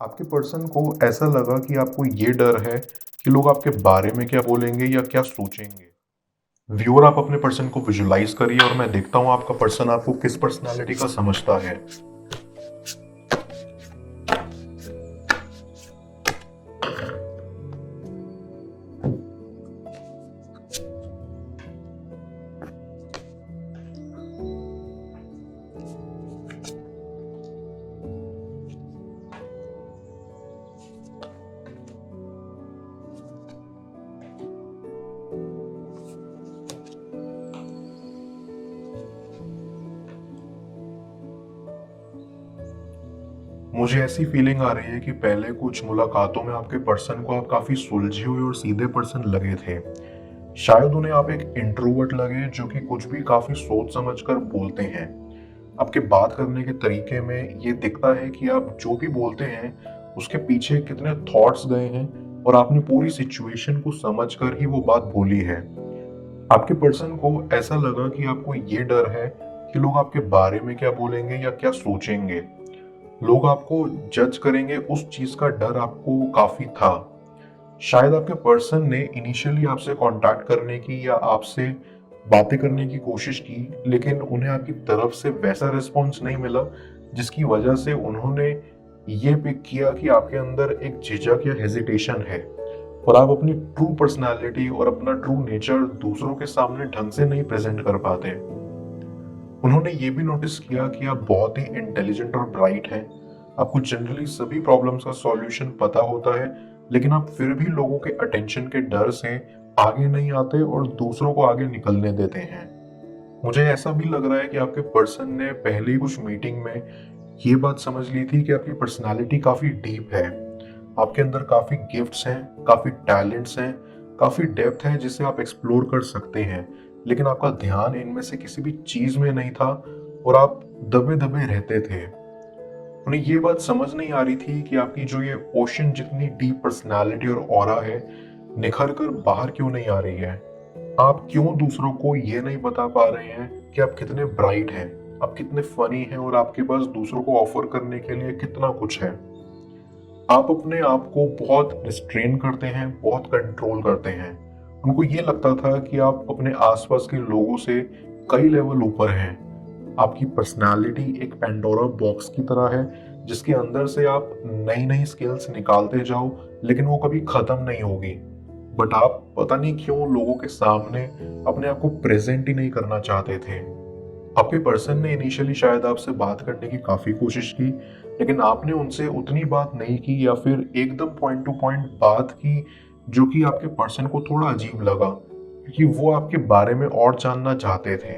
आपके पर्सन को ऐसा लगा कि आपको ये डर है कि लोग आपके बारे में क्या बोलेंगे या क्या सोचेंगे। व्यूअर, आप अपने पर्सन को विजुलाइज करिए और मैं देखता हूँ आपका पर्सन आपको किस पर्सनालिटी का समझता है। मुझे ऐसी फीलिंग आ रही है कि पहले कुछ मुलाकातों में आपके पर्सन को आप काफी सुलझे हुए और सीधे पर्सन लगे थे। शायद उन्हें आप एक इंट्रोवर्ट लगे जो कि कुछ भी काफी सोच समझ कर बोलते हैं। आपके बात करने के तरीके में ये दिखता है कि आप जो भी बोलते हैं उसके पीछे कितने थॉट्स गए हैं और आपने पूरी सिचुएशन को समझ कर ही वो बात बोली है। आपके पर्सन को ऐसा लगा कि आपको ये डर है कि लोग आपके बारे में क्या बोलेंगे या क्या सोचेंगे। लोग आपको जज करेंगे, उस चीज का डर आपको काफी था। शायद आपके पर्सन ने इनिशियली आपसे कांटेक्ट करने की या आपसे बातें करने की कोशिश की, लेकिन उन्हें आपकी तरफ से वैसा रिस्पॉन्स नहीं मिला जिसकी वजह से उन्होंने ये पिक किया कि आपके अंदर एक झिझक या हेजिटेशन है और आप अपनी ट्रू पर्सनालिटी और अपना ट्रू नेचर दूसरों के सामने ढंग से नहीं प्रेजेंट कर पाते। उन्होंने ये भी नोटिस किया कि आप बहुत ही इंटेलिजेंट और ब्राइट हैं। आपको जनरली सभी प्रॉब्लम्स का सॉल्यूशन पता होता है, लेकिन आप फिर भी लोगों के अटेंशन के डर से आगे नहीं आते और दूसरों को आगे निकलने देते हैं। मुझे ऐसा भी लग रहा है कि आपके पर्सन ने पहले ही कुछ मीटिंग में ये बात समझ ली थी कि आपकी पर्सनालिटी काफी डीप है। आपके अंदर काफी गिफ्ट्स हैं, काफी टैलेंट्स हैं, काफी डेप्थ है जिसे आप एक्सप्लोर कर सकते हैं, लेकिन आपका ध्यान इनमें से किसी भी चीज में नहीं था और आप दबे दबे रहते थे। उन्हें ये बात समझ नहीं आ रही थी कि आपकी जो ये ओशन जितनी डीप पर्सनालिटी और ऑरा है, निखर कर बाहर क्यों नहीं आ रही है। आप क्यों दूसरों को ये नहीं बता पा रहे हैं कि आप कितने ब्राइट हैं, आप कितने फनी हैं और आपके पास दूसरों को ऑफर करने के लिए कितना कुछ है। आप अपने आप को बहुत रिस्ट्रेन करते हैं, बहुत कंट्रोल करते हैं। उनको ये लगता था कि आप अपने आसपास के लोगों से कई लेवल ऊपर हैं। आपकी पर्सनालिटी एक पेंडोरा बॉक्स की तरह है जिसके अंदर से आप नई नई स्किल्स निकालते जाओ, लेकिन वो कभी खत्म नहीं होगी। बट आप पता नहीं क्यों लोगों के सामने अपने आप को प्रेजेंट ही नहीं करना चाहते थे। आपके पर्सन ने इनिशियली शायद आपसे बात करने की काफी कोशिश की, लेकिन आपने उनसे उतनी बात नहीं की या फिर एकदम पॉइंट टू पॉइंट बात की जो कि आपके पर्सन को थोड़ा अजीब लगा, क्योंकि वो आपके बारे में और जानना चाहते थे।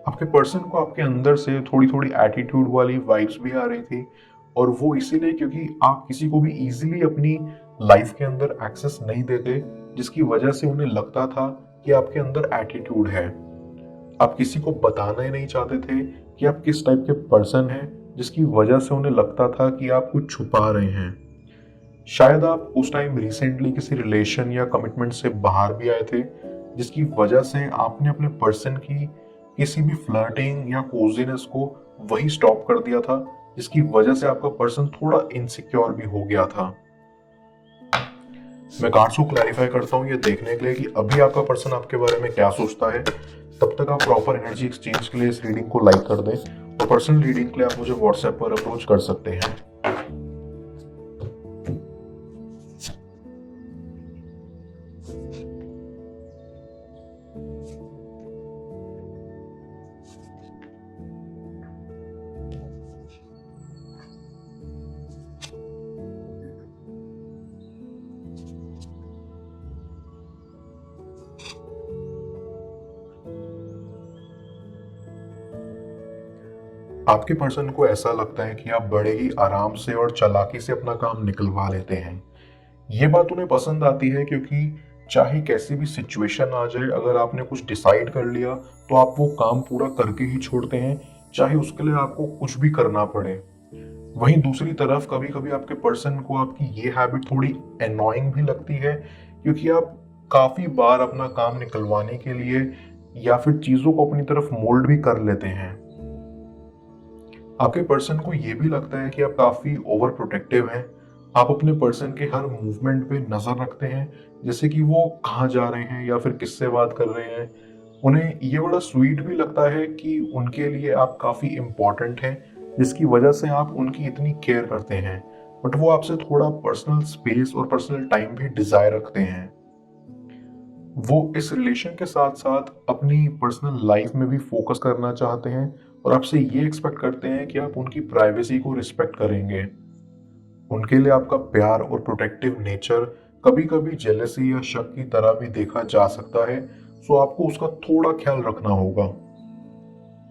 आपके पर्सन को आपके अंदर से थोड़ी थोड़ी एटीट्यूड वाली वाइब्स भी आ रही थी, और वो इसीलिए क्योंकि आप किसी को भी इजीली अपनी लाइफ के अंदर एक्सेस नहीं देते, जिसकी वजह से उन्हें लगता था कि आपके अंदर एटीट्यूड है। आप किसी को बताना ही नहीं चाहते थे कि आप किस टाइप के पर्सन हैं, जिसकी वजह से उन्हें लगता था कि आप कुछ छुपा रहे हैं। शायद आप उस टाइम रिसेंटली किसी रिलेशन या कमिटमेंट से बाहर भी आए थे, जिसकी वजह से आपने अपने पर्सन की किसी भी फ्लर्टिंग या कोजीनेस को वही स्टॉप कर दिया था, जिसकी वजह से आपका पर्सन थोड़ा इनसिक्योर भी हो गया था। मैं कार्ड्स को क्लैरिफाई करता हूँ ये देखने के लिए कि अभी आपका पर्सन आपके बारे में क्या सोचता है। तब तक आप प्रॉपर एनर्जी एक्सचेंज के लिए इस रीडिंग को लाइक कर दें, और पर्सनल रीडिंग के लिए आप मुझे व्हाट्सएप पर अप्रोच कर सकते हैं। आपके पर्सन को ऐसा लगता है कि आप बड़े ही आराम से और चालाकी से अपना काम निकलवा लेते हैं। ये बात उन्हें पसंद आती है क्योंकि चाहे कैसी भी सिचुएशन आ जाए, अगर आपने कुछ डिसाइड कर लिया तो आप वो काम पूरा करके ही छोड़ते हैं, चाहे उसके लिए आपको कुछ भी करना पड़े। वहीं दूसरी तरफ कभी कभी आपके पर्सन को आपकी ये हैबिट थोड़ी एनोइंग भी लगती है, क्योंकि आप काफी बार अपना काम निकलवाने के लिए या फिर चीजों को अपनी तरफ मोल्ड भी कर लेते हैं। आपके पर्सन को यह भी लगता है कि आप काफी ओवर प्रोटेक्टिव हैं, आप अपने पर्सन के हर मूवमेंट पे नजर रखते हैं, जैसे कि वो कहाँ जा रहे हैं या फिर किससे बात कर रहे हैं। उन्हें ये बड़ा स्वीट भी लगता है कि उनके लिए आप काफ़ी इम्पोर्टेंट हैं, जिसकी वजह से आप उनकी इतनी केयर करते हैं। बट वो आपसे थोड़ा पर्सनल स्पेस और पर्सनल टाइम भी डिज़ायर रखते हैं। वो इस रिलेशन के साथ साथ अपनी पर्सनल लाइफ में भी फोकस करना चाहते हैं और आपसे ये एक्सपेक्ट करते हैं कि आप उनकी प्राइवेसी को रिस्पेक्ट करेंगे। उनके लिए आपका प्यार और प्रोटेक्टिव नेचर कभी कभी जेलसी या शक की तरह भी देखा जा सकता है, सो आपको उसका थोड़ा ख्याल रखना होगा।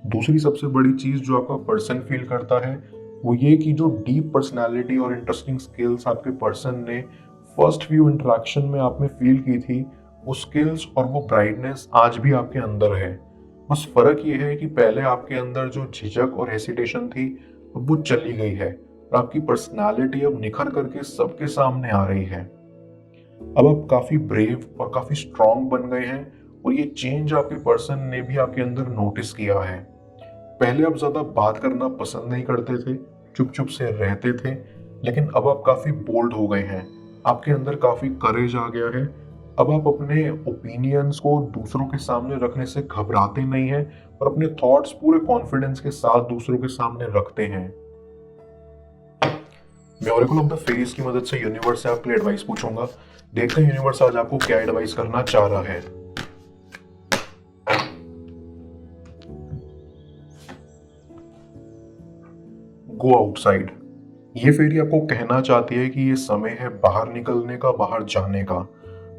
दूसरी सबसे बड़ी चीज जो आपका पर्सन फील करता है वो ये कि जो डीप पर्सनालिटी और इंटरेस्टिंग स्किल्स आपके पर्सन ने फर्स्ट व्यू इंटरेक्शन में आप में फील की थी, वो स्किल्स और वो ब्राइटनेस आज भी आपके अंदर है। बस फर्क ये है कि पहले आपके अंदर जो झिझक और हेसिटेशन थी अब वो चली गई है और आपकी पर्सनालिटी अब निखर करके सबके सामने आ रही है। अब आप काफी ब्रेव और काफी स्ट्रांग बन गए हैं और ये चेंज आपके पर्सन ने भी आपके अंदर नोटिस किया है। पहले आप ज्यादा बात करना पसंद नहीं करते थे, चुप चुप से रहते थे, लेकिन अब आप काफी बोल्ड हो गए हैं। आपके अंदर काफी करेज आ गया है। अब आप अपने ओपिनियंस को दूसरों के सामने रखने से घबराते नहीं हैं और अपने थॉट्स पूरे कॉन्फिडेंस के साथ दूसरों के सामने रखते हैं। मैं ओरेकल ऑफ द फेस की मदद से यूनिवर्स से आपके लिए एडवाइस पूछूंगा। देखते हैं यूनिवर्स आज आपको क्या एडवाइस करना चाह रहा है। Go outside. ये फेरी आपको कहना चाहती है कि ये समय है बाहर निकलने का, बाहर जाने का।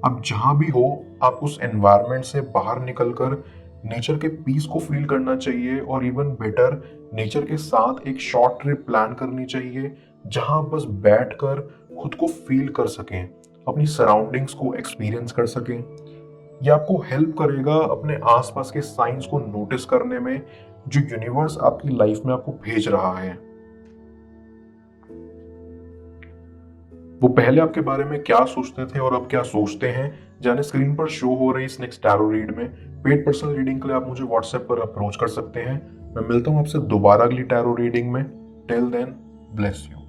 आप जहां भी हो, आप उस एनवायरनमेंट से बाहर निकलकर नेचर के पीस को फील करना चाहिए और इवन बेटर नेचर के साथ एक शॉर्ट ट्रिप प्लान करनी चाहिए, जहां आप बस बैठकर खुद को फील कर सकें, अपनी सराउंडिंग्स को एक्सपीरियंस कर सकें। ये आपको हेल्प करेगा अपने आसपास के साइंस को नोटिस करने में जो यूनिवर्स आपकी लाइफ में आपको भेज रहा है। वो पहले आपके बारे में क्या सोचते थे और अब क्या सोचते हैं, जाने स्क्रीन पर शो हो रही इस नेक्स्ट टैरो रीड में। पेड पर्सनल रीडिंग के लिए आप मुझे व्हाट्सएप पर अप्रोच कर सकते हैं। मैं मिलता हूं आपसे दोबारा अगली टैरो रीडिंग में। Till then, bless you.